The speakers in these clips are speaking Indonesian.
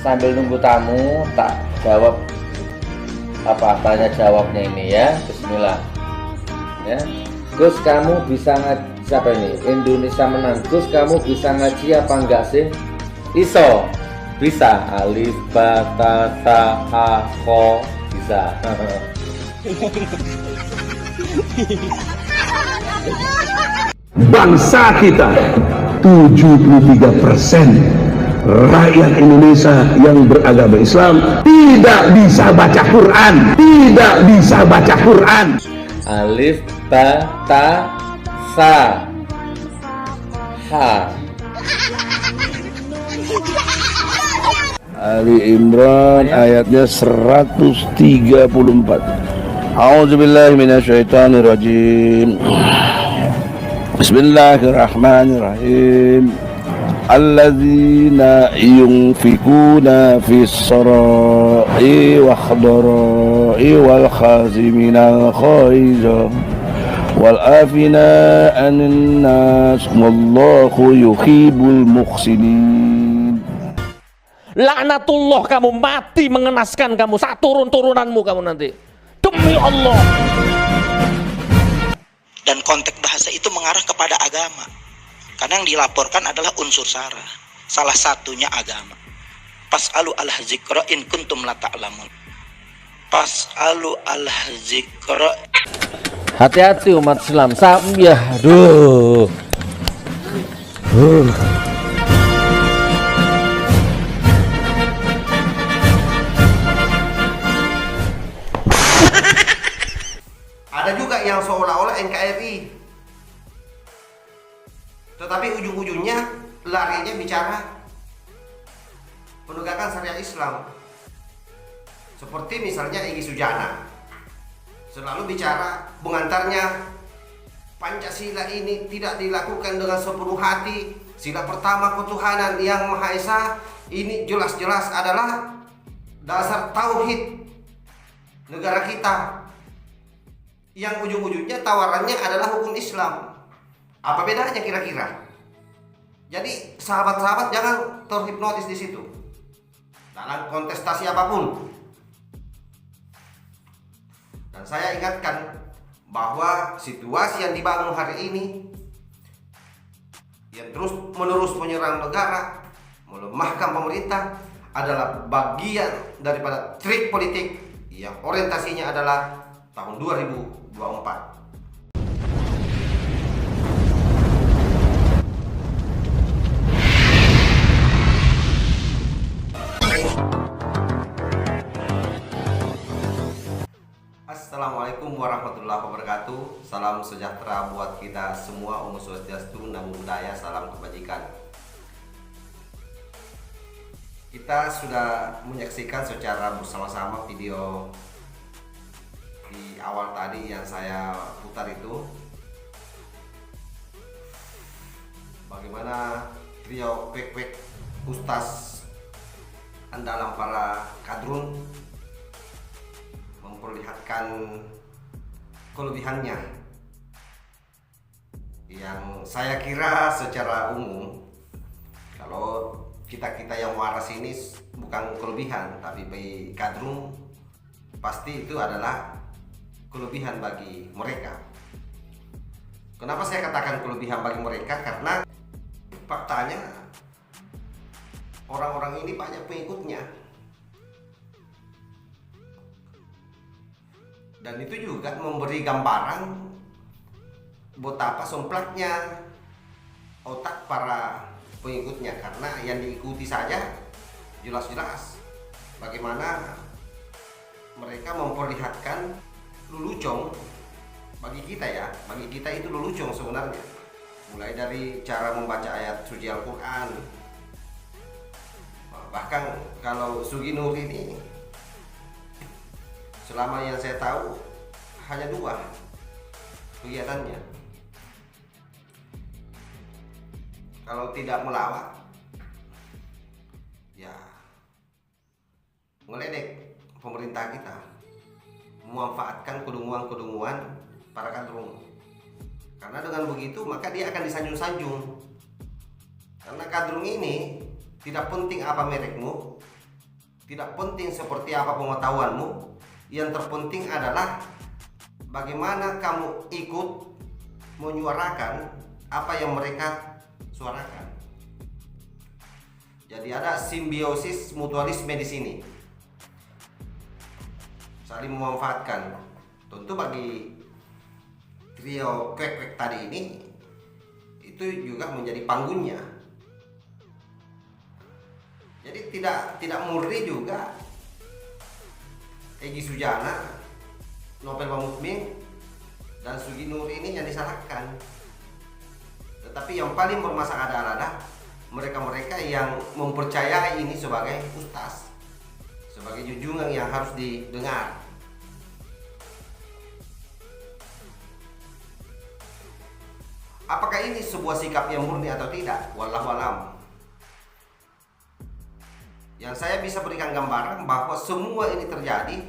sambil nunggu tamu tak jawab apa tanya jawabnya ini ya. Bismillah ya. Gus, kamu bisa ngaji, siapa ini? Indonesia Menang. Gus, kamu bisa ngaji apa enggak sih? Iso, bisa. Alif, ba, ta, ta, ha, ko, bisa. Bangsa kita 73% rakyat Indonesia yang beragama Islam tidak bisa baca Quran, tidak bisa baca Quran. Alif, ba, ta, sa, ha. Ali Imran ayatnya 134. A'udzubillahi minasyaitonirrajim. Bismillahirrahmanirrahim. Alladzina yunfikuna fis sarai wa khadarai wal khaziminal ghaiza wal afina anin nas wallahu yuhibbul muhsinin. Laknatullah, kamu mati mengenaskan kamu, saat turun-turunanmu kamu nanti. Demi Allah. Dan konteks bahasa itu mengarah kepada agama. Karena yang dilaporkan adalah unsur sara. Salah satunya agama. Pas'alu al-zikra in kuntum la ta'lamun. Pas'alu al-zikra. Hati-hati umat Islam. Ya, aduh. Ada juga yang seolah-olah NKRI, tetapi ujung-ujungnya larinya bicara penegakan syariat Islam. Seperti misalnya Egy Sujana selalu bicara pengantarnya, Pancasila ini tidak dilakukan dengan sepenuh hati. Sila pertama ketuhanan yang Maha Esa ini jelas-jelas adalah dasar tauhid negara kita, yang ujung-ujungnya tawarannya adalah hukum Islam. Apa bedanya kira-kira? Jadi sahabat-sahabat jangan terhipnotis di situ dalam kontestasi apapun. Dan saya ingatkan bahwa situasi yang dibangun hari ini yang terus-menerus menyerang negara, melemahkan pemerintah adalah bagian daripada trik politik yang orientasinya adalah tahun 2024. Assalamualaikum warahmatullahi wabarakatuh. Salam sejahtera buat kita semua. Om Swastiastu, Namo Buddhaya, salam kebajikan. Kita sudah menyaksikan secara bersama-sama video di awal tadi yang saya putar itu, bagaimana trio kwek-kwek ustaz andalan para kadrun memperlihatkan kelebihannya, yang saya kira secara umum kalau kita yang waras ini bukan kelebihan, tapi bagi kadrun pasti itu adalah kelebihan bagi mereka. Kenapa saya katakan kelebihan bagi mereka? Karena faktanya orang-orang ini banyak pengikutnya, dan itu juga memberi gambaran betapa somplaknya otak para pengikutnya, karena yang diikuti saja jelas-jelas bagaimana mereka memperlihatkan lelucon bagi kita ya. Bagi kita itu lelucon sebenarnya, mulai dari cara membaca ayat suci Al-Quran. Bahkan kalau Sugi Nur ini, selama yang saya tahu hanya 2 kegiatannya. Kalau tidak melawat, ya ngeledek pemerintah kita, memanfaatkan kedunguan-kedunguan para kadrun. Karena dengan begitu maka dia akan disanjung-sanjung. Karena kadrun ini tidak penting apa merekmu, tidak penting seperti apa pengetahuanmu. Yang terpenting adalah bagaimana kamu ikut menyuarakan apa yang mereka suarakan. Jadi ada simbiosis mutualisme di sini, saling memanfaatkan. Tentu bagi trio kwek-kwek tadi ini itu juga menjadi panggungnya. Jadi tidak murni juga Egy Sujana, Nopel Mukmin, dan Sugi Nur ini yang disalahkan. Tetapi yang paling bermasalah adalah mereka-mereka yang mempercayai ini sebagai ustaz, sebagai junjungan yang harus didengar. Apakah ini sebuah sikap yang murni atau tidak? Wallahu alam. Yang saya bisa berikan gambaran bahwa semua ini terjadi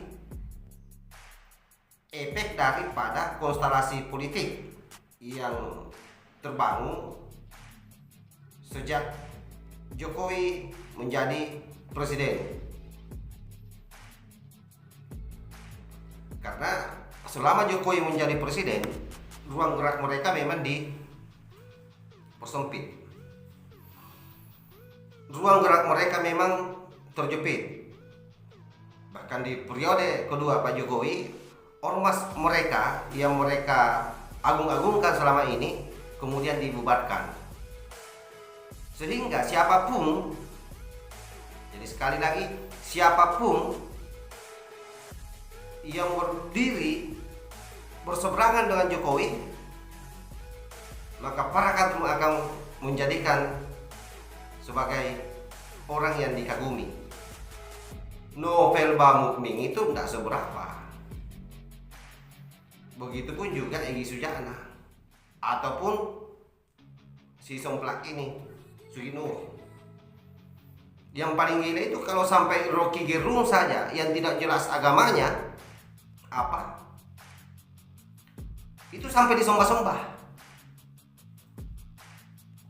efek daripada konstelasi politik yang terbangun sejak Jokowi menjadi presiden. Karena selama Jokowi menjadi presiden, ruang gerak mereka memang dipersempit. Ruang gerak mereka memang terjepit. Bahkan di periode kedua Pak Jokowi, ormas mereka yang mereka agung-agungkan selama ini kemudian dibubarkan. Sehingga siapapun, jadi sekali lagi, siapapun yang berdiri berseberangan dengan Jokowi, maka para kader akan menjadikan sebagai orang yang dikagumi. Nopel Mukmin itu tidak seberapa. Begitupun juga Egy Sujana ataupun si somplak ini Sugi Nur. Yang paling gila itu kalau sampai Rocky Gerung saja yang tidak jelas agamanya apa, itu sampai disembah-sembah,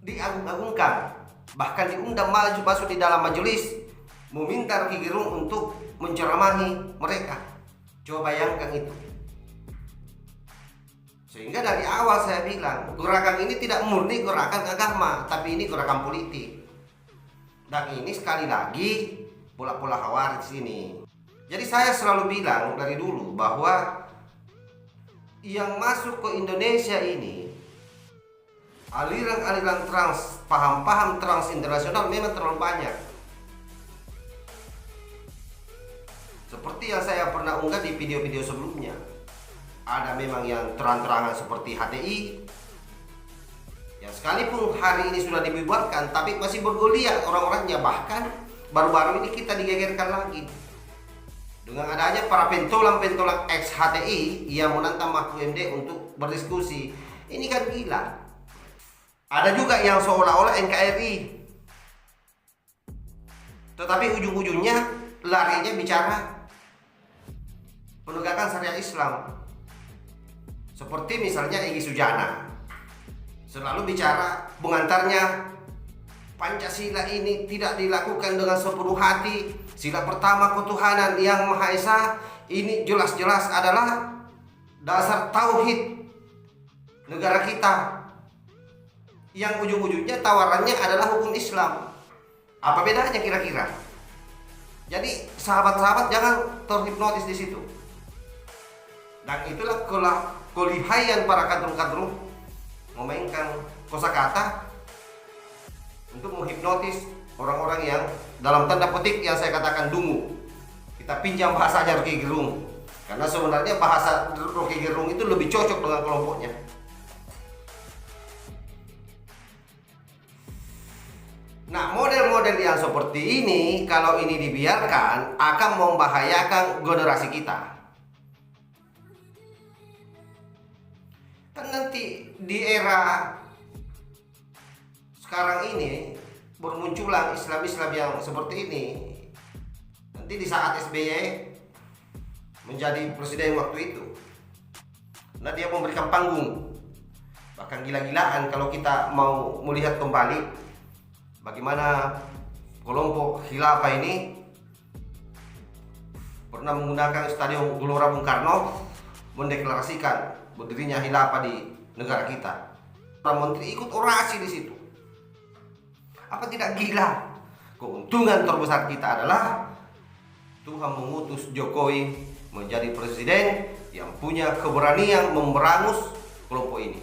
diagung-agungkan, bahkan diundang masuk di dalam majelis meminta Rocky Gerung untuk menceramahi mereka. Coba bayangkan itu. Sehingga dari awal saya bilang gerakan ini tidak murni gerakan agama, tapi ini gerakan politik. Dan ini sekali lagi pola-pola khawarij ini. Jadi saya selalu bilang dari dulu bahwa yang masuk ke Indonesia ini aliran-aliran trans, paham-paham trans internasional memang terlalu banyak. Seperti yang saya pernah unggah di video-video sebelumnya, ada memang yang terang-terangan seperti HTI, yang sekalipun hari ini sudah dibubarkan, tapi masih bergoliat orang-orangnya. Bahkan baru-baru ini kita digegerkan lagi dengan adanya para pentolan-pentolan ex HTI yang menantang Mahfud MD untuk berdiskusi. Ini kan gila. Ada juga yang seolah-olah NKRI, tetapi ujung-ujungnya larinya bicara penegakan syariat Islam. Seperti misalnya Egy Sujana selalu bicara pengantarnya Pancasila ini tidak dilakukan dengan sepenuh hati. Sila pertama ketuhanan yang Maha Esa ini jelas-jelas adalah dasar tauhid negara kita, yang ujung-ujungnya tawarannya adalah hukum Islam. Apa bedanya kira-kira? Jadi sahabat-sahabat jangan terhipnotis di situ. Dan itulah kelihayan para kadrun-kadrun memainkan kosakata untuk menghipnotis orang-orang yang dalam tanda petik yang saya katakan dungu. Kita pinjam bahasanya Rocky Gerung, karena sebenarnya bahasa Rocky Gerung itu lebih cocok dengan kelompoknya. Nah, model-model yang seperti ini kalau ini dibiarkan akan membahayakan generasi kita. Kan nanti di era sekarang ini bermunculan Islam-Islam yang seperti ini. Nanti di saat SBY menjadi presiden waktu itu, nah dia memberikan panggung. Bahkan gila-gilaan kalau kita mau melihat kembali bagaimana kelompok khilafah ini pernah menggunakan Stadion Gelora Bung Karno mendeklarasikan berdirinya khilafah di negara kita. Para menteri ikut orasi di situ. Apa tidak gila? Keuntungan terbesar kita adalah Tuhan mengutus Jokowi menjadi presiden yang punya keberanian memberangus kelompok ini.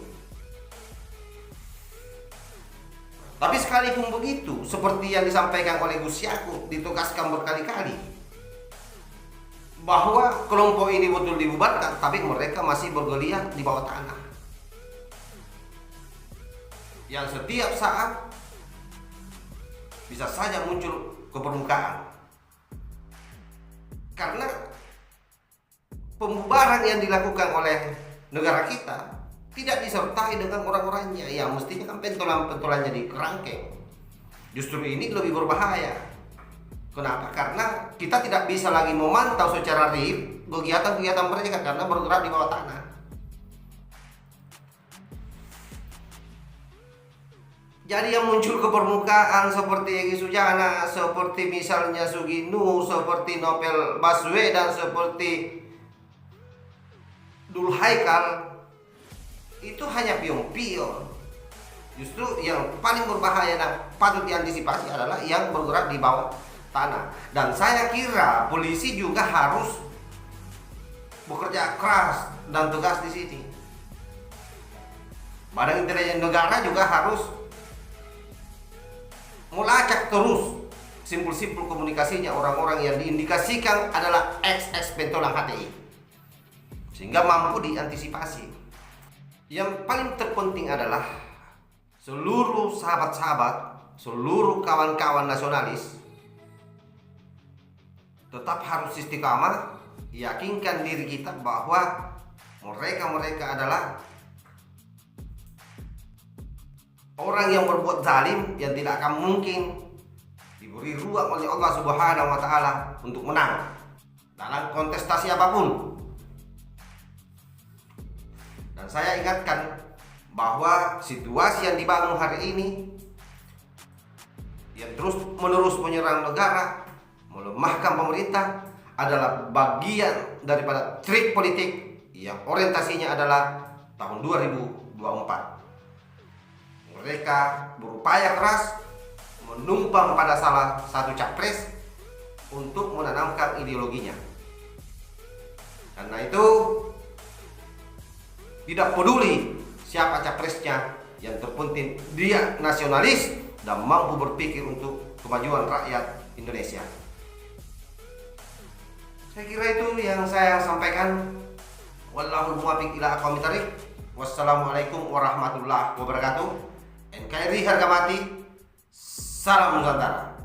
Tapi sekalipun begitu, seperti yang disampaikan oleh Gus Yakut, ditugaskan berkali-kali bahwa kelompok ini betul dibubarkan, tapi mereka masih bergeliat di bawah tanah. Yang setiap saat bisa saja muncul ke permukaan. Karena pembubaran yang dilakukan oleh negara kita tidak disertai dengan orang-orangnya, yang mestinya kan pentolan-pentolannya di kerangkeng. Justru ini lebih berbahaya. Kenapa? Karena kita tidak bisa lagi memantau secara real kegiatan-kegiatan mereka karena bergerak di bawah tanah. Jadi yang muncul ke permukaan seperti Egy Sujana, seperti misalnya Suginu, seperti Novel Baswedan, seperti Dul Haikal, itu hanya pion-pion. Justru yang paling berbahaya dan patut diantisipasi adalah yang bergerak di bawah tanah. Dan saya kira polisi juga harus bekerja keras dan tegas di sini. Badan Intelijen Negara juga harus melacak terus simpul-simpul komunikasinya orang-orang yang diindikasikan adalah ex pentolan HTI, sehingga mampu diantisipasi. Yang paling terpenting adalah seluruh sahabat-sahabat, seluruh kawan-kawan nasionalis tetap harus istiqamah, yakinkan diri kita bahwa mereka adalah orang yang berbuat zalim yang tidak akan mungkin diberi ruang oleh Allah Subhanahu wa Ta'ala untuk menang dalam kontestasi apapun. Dan saya ingatkan bahwa situasi yang dibangun hari ini yang terus-menerus menyerang negara, melemahkan pemerintah, adalah bagian daripada trik politik yang orientasinya adalah tahun 2024. Mereka berupaya keras menumpang pada salah satu capres untuk menanamkan ideologinya. Karena itu tidak peduli siapa capresnya, yang terpenting dia nasionalis dan mampu berpikir untuk kemajuan rakyat Indonesia. Saya kira itu yang saya sampaikan. Wallahul muwaffiq ila aqwamit thariq. Wassalamualaikum warahmatullahi wabarakatuh. NKRI harga mati. Salam Nusantara.